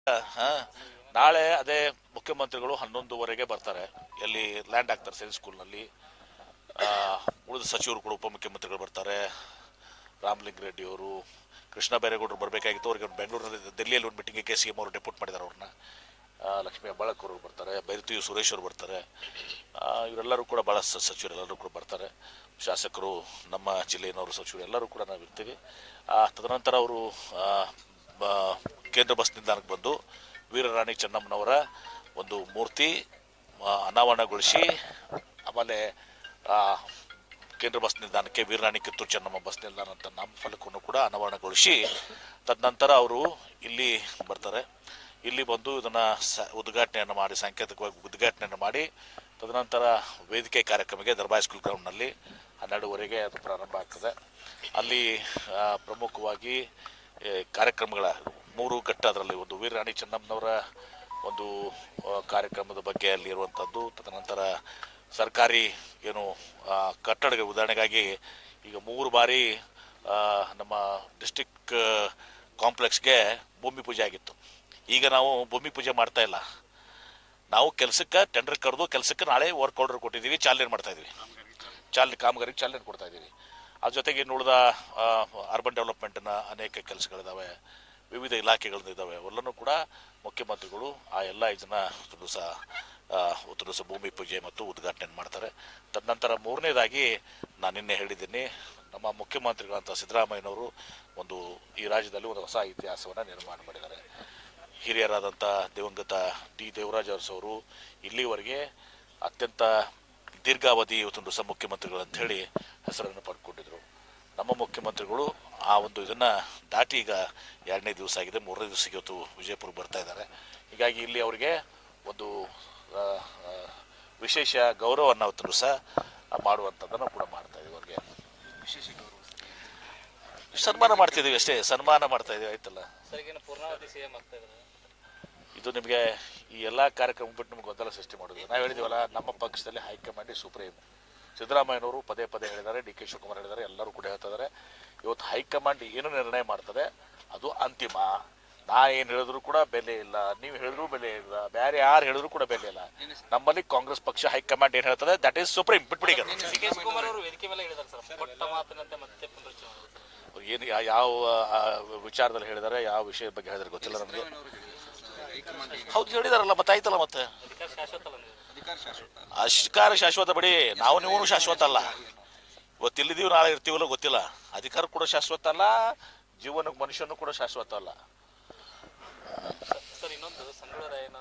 ಹಾ, ನಾಳೆ ಅದೇ ಮುಖ್ಯಮಂತ್ರಿಗಳು 11:30ಗೆ ಬರ್ತಾರೆ. ಎಲ್ಲಿ ಲ್ಯಾಂಡ್ ಆಗ್ತಾರೆ ಸೈನ್ಸ್ ಸ್ಕೂಲ್ನಲ್ಲಿ. ಉಳಿದ ಸಚಿವರು ಕೂಡ ಉಪಮುಖ್ಯಮಂತ್ರಿಗಳು ಬರ್ತಾರೆ. ರಾಮಲಿಂಗ ರೆಡ್ಡಿ ಅವರು, ಕೃಷ್ಣ ಬೈರೇಗೌಡರು ಬರಬೇಕಾಗಿತ್ತು. ಅವ್ರಿಗೆ ಬೆಂಗಳೂರಿನಲ್ಲಿ ದಿಲ್ಲಿಯಲ್ಲಿ ಒಂದು ಮೀಟಿಂಗಿಗೆ CM ಅವರು ಡೆಪ್ಯೂಟ್ ಮಾಡಿದ್ದಾರೆ. ಅವ್ರನ್ನ ಲಕ್ಷ್ಮೀ ಹೆಬ್ಬಾಳಕರ್ ಅವರು ಬರ್ತಾರೆ. ಬೈರತಿ ಸುರೇಶ್ ಅವರು ಬರ್ತಾರೆ. ಇವರೆಲ್ಲರೂ ಕೂಡ ಭಾಳ ಸಚಿವರೆಲ್ಲರೂ ಕೂಡ ಬರ್ತಾರೆ. ಶಾಸಕರು, ನಮ್ಮ ಜಿಲ್ಲೆಯವರು, ಸಚಿವರು ಎಲ್ಲರೂ ಕೂಡ ನಾವು ಇರ್ತೀವಿ. ತದನಂತರ ಅವರು ಕೇಂದ್ರ ಬಸ್ ನಿಲ್ದಾಣಕ್ಕೆ ಬಂದು ವೀರರಾಣಿ ಚೆನ್ನಮ್ಮನವರ ಒಂದು ಮೂರ್ತಿ ಅನಾವರಣಗೊಳಿಸಿ, ಆಮೇಲೆ ಕೇಂದ್ರ ಬಸ್ ನಿಲ್ದಾಣಕ್ಕೆ ವೀರರಾಣಿ ಕಿತ್ತೂರು ಚೆನ್ನಮ್ಮ ಬಸ್ ನಿಲ್ದಾಣ ಅಂತ ನಾಮಫಲಕವನ್ನು ಕೂಡ ಅನಾವರಣಗೊಳಿಸಿ, ತದನಂತರ ಅವರು ಇಲ್ಲಿ ಬರ್ತಾರೆ. ಇಲ್ಲಿ ಬಂದು ಇದನ್ನು ಉದ್ಘಾಟನೆಯನ್ನು ಮಾಡಿ, ಸಾಂಕೇತಿಕವಾಗಿ ಉದ್ಘಾಟನೆಯನ್ನು ಮಾಡಿ, ತದನಂತರ ವೇದಿಕೆ ಕಾರ್ಯಕ್ರಮಕ್ಕೆ ದರ್ಬಾರ್ ಸ್ಕೂಲ್ ಗ್ರೌಂಡ್ನಲ್ಲಿ 12:30ಗೆ ಅದು ಪ್ರಾರಂಭ ಆಗ್ತದೆ. ಅಲ್ಲಿ ಪ್ರಮುಖವಾಗಿ ಕಾರ್ಯಕ್ರಮಗಳ 3 ಘಟ್ಟ. ಅದರಲ್ಲಿ ಒಂದು ವೀರರಾಣಿ ಚೆನ್ನಮ್ಮನವರ ಒಂದು ಕಾರ್ಯಕ್ರಮದ ಬಗ್ಗೆ ಅಲ್ಲಿ ಇರುವಂಥದ್ದು. ತದನಂತರ ಸರ್ಕಾರಿ ಏನು ಕಟ್ಟಡಗಳ ಉದಾಹರಣೆಗಾಗಿ ಈಗ 3 ಬಾರಿ ನಮ್ಮ ಡಿಸ್ಟಿಕ್ ಕಾಂಪ್ಲೆಕ್ಸ್ಗೆ ಭೂಮಿ ಪೂಜೆ ಆಗಿತ್ತು. ಈಗ ನಾವು ಭೂಮಿ ಪೂಜೆ ಮಾಡ್ತಾ ಇಲ್ಲ. ನಾವು ಕೆಲಸಕ್ಕೆ ಟೆಂಡರ್ ಕರೆದು ಕೆಲಸಕ್ಕೆ ನಾಳೆ ವರ್ಕ್ ಆರ್ಡರ್ ಕೊಟ್ಟಿದ್ದೀವಿ, ಚಾಲನೆ ಮಾಡ್ತಾ ಇದ್ದೀವಿ. ಕಾಮಗಾರಿಗೆ ಚಾಲನೆ ಕೊಡ್ತಾ ಇದ್ದೀವಿ. ಅದ್ರ ಜೊತೆಗೆ ಇನ್ನು ಉಳಿದ ಅರ್ಬನ್ ಡೆವಲಪ್ಮೆಂಟ್ನ ಅನೇಕ ಕೆಲಸಗಳಿದ್ದಾವೆ, ವಿವಿಧ ಇಲಾಖೆಗಳಿದ್ದಾವೆ. ಅವೆಲ್ಲನೂ ಕೂಡ ಮುಖ್ಯಮಂತ್ರಿಗಳು ಆ ಎಲ್ಲ ಇದನ್ನ ದಿವಸ ಭೂಮಿ ಪೂಜೆ ಮತ್ತು ಉದ್ಘಾಟನೆ ಮಾಡ್ತಾರೆ. ತದನಂತರ 3ನೇದಾಗಿ ನಾನು ನಿನ್ನೆ ಹೇಳಿದ್ದೀನಿ, ನಮ್ಮ ಮುಖ್ಯಮಂತ್ರಿಗಳಂತ ಸಿದ್ದರಾಮಯ್ಯನವರು ಒಂದು ಈ ರಾಜ್ಯದಲ್ಲಿ ಒಂದು ಹೊಸ ಇತಿಹಾಸವನ್ನು ನಿರ್ಮಾಣ ಮಾಡಿದ್ದಾರೆ. ಹಿರಿಯರಾದಂಥ ದಿವಂಗತ ದೇವರಾಜ ಅರಸು ಅವರು ಇಲ್ಲಿವರೆಗೆ ಅತ್ಯಂತ ದೀರ್ಘಾವಧಿ ಇವತ್ತೊಂದು ಹೊಸ ಮುಖ್ಯಮಂತ್ರಿಗಳು ಅಂತ ಹೇಳಿ ಹೆಸರನ್ನು ಪಡ್ಕೊಂಡಿದ್ರು. ನಮ್ಮ ಮುಖ್ಯಮಂತ್ರಿಗಳು ಆ ಒಂದು ಇದನ್ನು ದಾಟಿ ಈಗ 2ನೇ ದಿವಸ ಆಗಿದೆ. 3ನೇ ದಿವಸಕ್ಕೆ ಇವತ್ತು ವಿಜಯಪುರ ಬರ್ತಾ ಇದ್ದಾರೆ. ಹೀಗಾಗಿ ಇಲ್ಲಿ ಅವರಿಗೆ ಒಂದು ವಿಶೇಷ ಗೌರವವನ್ನು ಅವತ್ತು ಸಹ ಮಾಡುವಂಥದ್ದನ್ನು ಕೂಡ ಮಾಡ್ತಾ ಇದ್ದೀವಿ. ಅವ್ರಿಗೆ ವಿಶೇಷ ಗೌರವ ಸನ್ಮಾನ ಮಾಡ್ತಿದ್ದೀವಿ ಅಷ್ಟೇ, ಸನ್ಮಾನ ಮಾಡ್ತಾ ಇದ್ದೀವಿ. ಆಯ್ತಲ್ಲ, ಇದು ನಿಮಗೆ ಈ ಎಲ್ಲ ಕಾರ್ಯಕ್ರಮ ಬಿಟ್ಟು ನಿಮ್ಗೆ ಗೊಂದಲ ಸೃಷ್ಟಿ ಮಾಡೋದು. ನಾವು ಹೇಳಿದ್ದೀವಲ್ಲ, ನಮ್ಮ ಪಕ್ಷದಲ್ಲಿ ಹೈಕಮಾಂಡ್ ಸುಪ್ರೀಂ. ಸಿದ್ದರಾಮಯ್ಯನವರು ಪದೇ ಹೇಳಿದ್ದಾರೆ, DK ಶಿವಕುಮಾರ್ ಹೇಳಿದ್ದಾರೆ, ಎಲ್ಲರೂ ಕೂಡ ಹೇಳ್ತಾ ಇದ್ದಾರೆ. ಇವತ್ತು ಹೈಕಮಾಂಡ್ ಏನು ನಿರ್ಣಯ ಮಾಡ್ತದೆ ಅದು ಅಂತಿಮ. ನಾ ಏನು ಹೇಳಿದ್ರು ಕೂಡ ಬೆಲೆ ಇಲ್ಲ, ನೀವು ಹೇಳಿದ್ರು ಬೆಲೆ ಇಲ್ಲ, ಬೇರೆ ಯಾರು ಹೇಳಿದ್ರು ಕೂಡ ಬೆಲೆ ಇಲ್ಲ. ನಮ್ಮಲ್ಲಿ ಕಾಂಗ್ರೆಸ್ ಪಕ್ಷ ಹೈಕಮಾಂಡ್ ಏನು ಹೇಳ್ತದೆ ದಟ್ ಈಸ್ ಸುಪ್ರೀಂ. ಬಿಟ್ಬಿಡಿ. ಏನು ಯಾವ ವಿಚಾರದಲ್ಲಿ ಹೇಳಿದ್ದಾರೆ, ಯಾವ ವಿಷಯದ ಬಗ್ಗೆ ಹೇಳಿದ್ರೆ ಗೊತ್ತಿಲ್ಲ ನಮಗೆ. ಹೌದು ಹೇಳಿದಾರಲ್ಲ, ಮತ್ತೆ ಆಯ್ತಲ್ಲ. ಮತ್ತೆ ಅಧಿಕಾರ ಶಾಶ್ವತ ಬಿಡಿ, ನಾವು ನೀವು ಶಾಶ್ವತ ಅಲ್ಲ. ಇವತ್ತಿಲ್ಲಿದ್ದೀವಿ, ನಾಳೆ ಇರ್ತೀವಲ್ಲ ಗೊತ್ತಿಲ್ಲ. ಅಧಿಕಾರ ಕೂಡ ಶಾಶ್ವತ ಅಲ್ಲ, ಜೀವನಕ್ಕೆ ಮನುಷ್ಯನೂ ಕೂಡ ಶಾಶ್ವತ ಅಲ್ಲ. ಸರ್, ಇನ್ನೊಂದು ಸಂಗೊಳ್ಳಿ ರಾಯಣ್ಣ